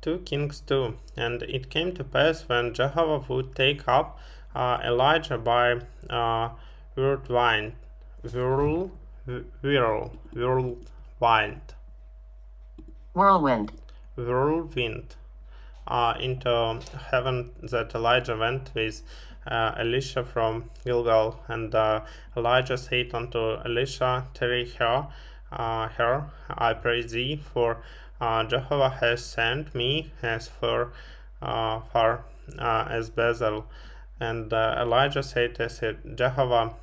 2 Kings 2. And it came to pass when Jehovah would take up Elijah by whirlwind, whirlwind, whirlwind into heaven, that Elijah went with Elisha from Gilgal. And Elijah said unto Elisha, tarry here, I pray thee, for Jehovah has sent me as far as Bethel. And Elijah said, as Jehovah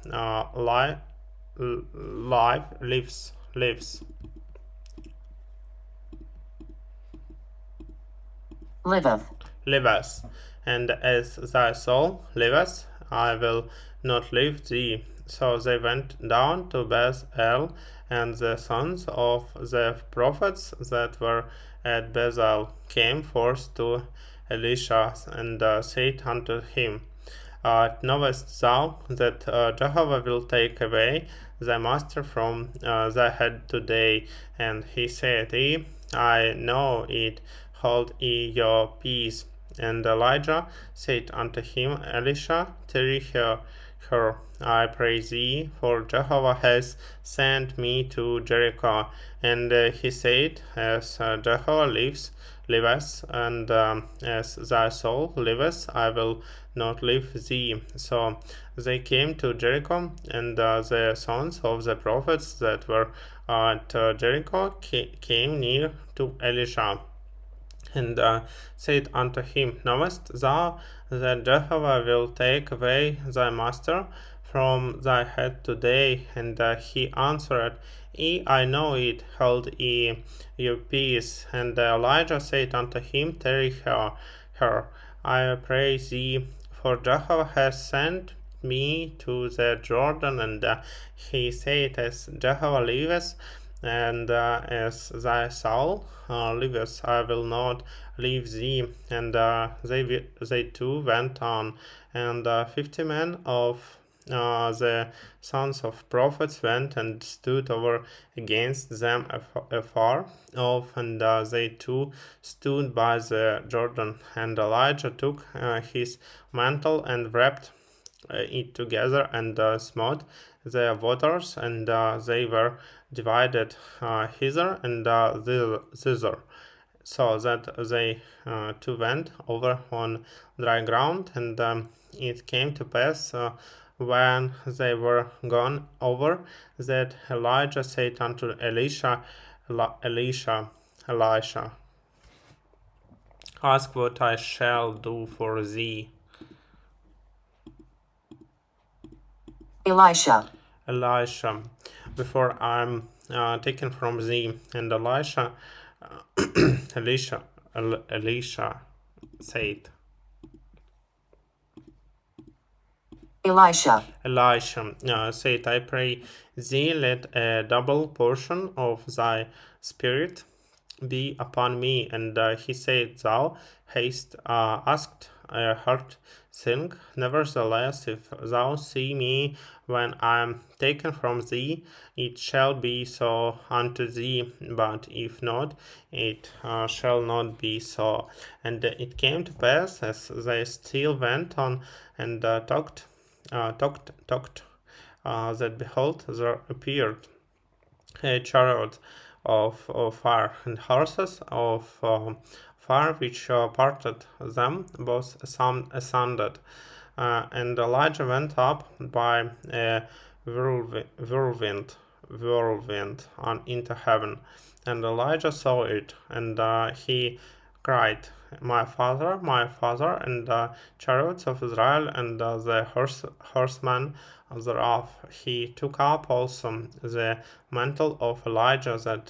lives. Liveth, and as thy soul liveth, I will not leave thee. So they went down to Bethel, and the sons of the prophets that were at Bethel came forth to Elisha, and said unto him, knowest thou that Jehovah will take away thy master from thy head today? And he said, I know it, hold ye your peace. And Elijah said unto him, Elisha, tarry here, I pray thee, for Jehovah has sent me to Jericho. And he said, as Jehovah liveth, and as thy soul liveth, I will not leave thee. So they came to Jericho, and the sons of the prophets that were at Jericho came near to Elisha, and said unto him, knowest thou that Jehovah will take away thy master from thy head today? And he answered, I know it, hold ye your peace. And Elijah said unto him, tarry here, I pray thee, for Jehovah has sent me to the Jordan. And he said, as Jehovah liveth, and as thy soul liveth, I will not leave thee. And they two went on, and 50 men of the sons of prophets went and stood over against them afar off, and they two stood by the Jordan. And Elijah took his mantle and wrapped it together, and smote the waters, and they were divided hither and thither, so that they two went over on dry ground. And it came to pass, when they were gone over, that Elijah said unto Elisha, ask what I shall do for thee. Elisha, before I'm taken from thee. And Elisha said, Elisha said, I pray thee, let a double portion of thy spirit be upon me. And he said, thou hast asked a hard thing. Nevertheless, if thou see me when I am taken from thee, it shall be so unto thee, but if not, it shall not be so. And it came to pass, as they still went on and talked, that behold, there appeared a chariot of fire, and horses of fire, which parted them both asunder. And Elijah went up by a whirlwind into heaven. And Elijah saw it, and he cried, my father, and the chariots of Israel, and the horsemen thereof. He took up also the mantle of Elijah that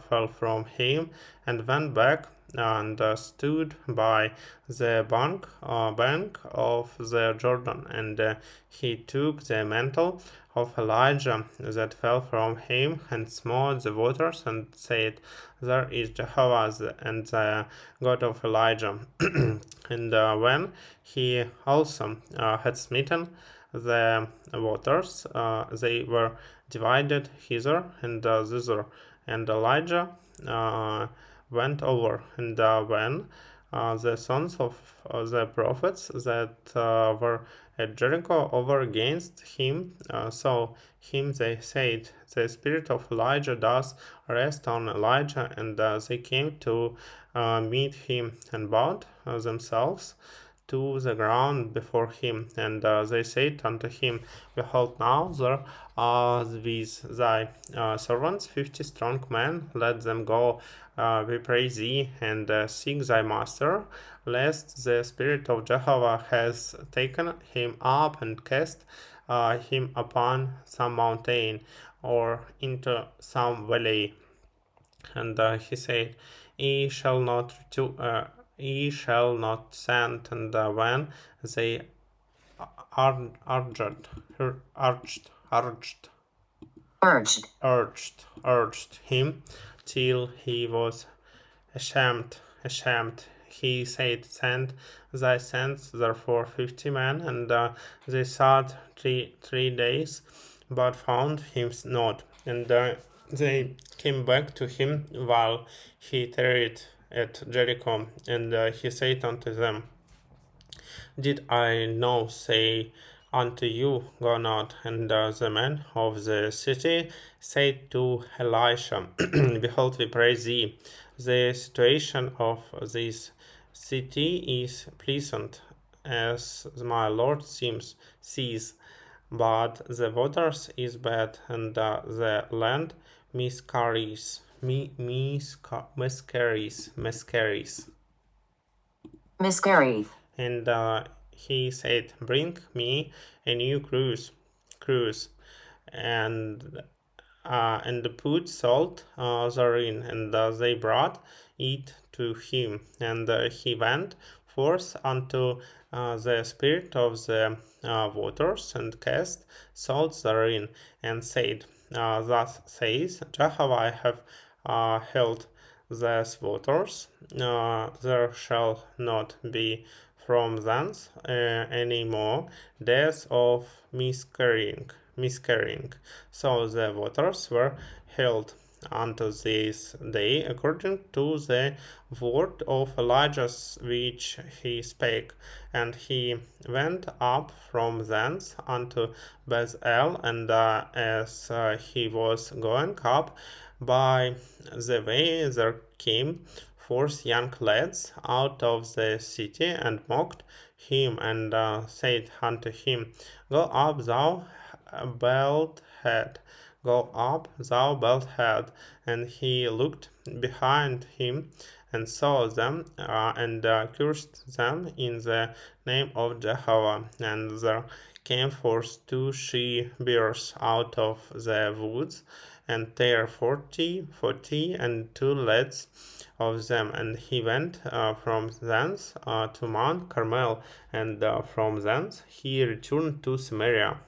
fell from him, and went back and stood by the bank of the Jordan. And he took the mantle of Elijah that fell from him, and smote the waters, and said, there is Jehovah and the God of Elijah. And when he also had smitten the waters, they were divided hither and thither. And Elijah went over. And when the sons of the prophets that were at Jericho over against him saw him, they said, "The spirit of Elijah does rest on Elijah." And they came to meet him and bowed themselves to the ground before him. And they said unto him, Behold, now there are with thy servants 50 strong men. Let them go, we pray thee, and seek thy master, lest the spirit of Jehovah has taken him up and cast him upon some mountain or into some valley. And he said, Ye shall not send. And when they urged, urged, urged, urged him till he was ashamed, he said, Send thy sons, therefore 50 men. And they sought three days, but found him not. And they came back to him while he tarried at Jericho. And he said unto them, Did I not say unto you, Go not? And the men of the city said to Elisha, Behold, we pray thee, the situation of this city is pleasant, as my Lord sees, but the waters is bad, and the land miscarries. Miscarry. And he said, Bring me a new cruse, and put salt therein. And they brought it to him. And he went forth unto the spirit of the waters, and cast salt therein, and said, Thus says Jehovah, I have held these waters, there shall not be from thence any more deaths of miscarrying. So the waters were held unto this day, according to the word of Elijah which he spake. And he went up from thence unto Bethel. And as he was going up by the way, there came forth young lads out of the city, and mocked him, and said unto him, Go up, thou bald head, go up, thou bald head. And he looked behind him, and saw them, and cursed them in the name of Jehovah. And there came forth 2 she bears out of the woods, and there 40, and 2 lads of them. And he went from thence to Mount Carmel, and from thence he returned to Samaria.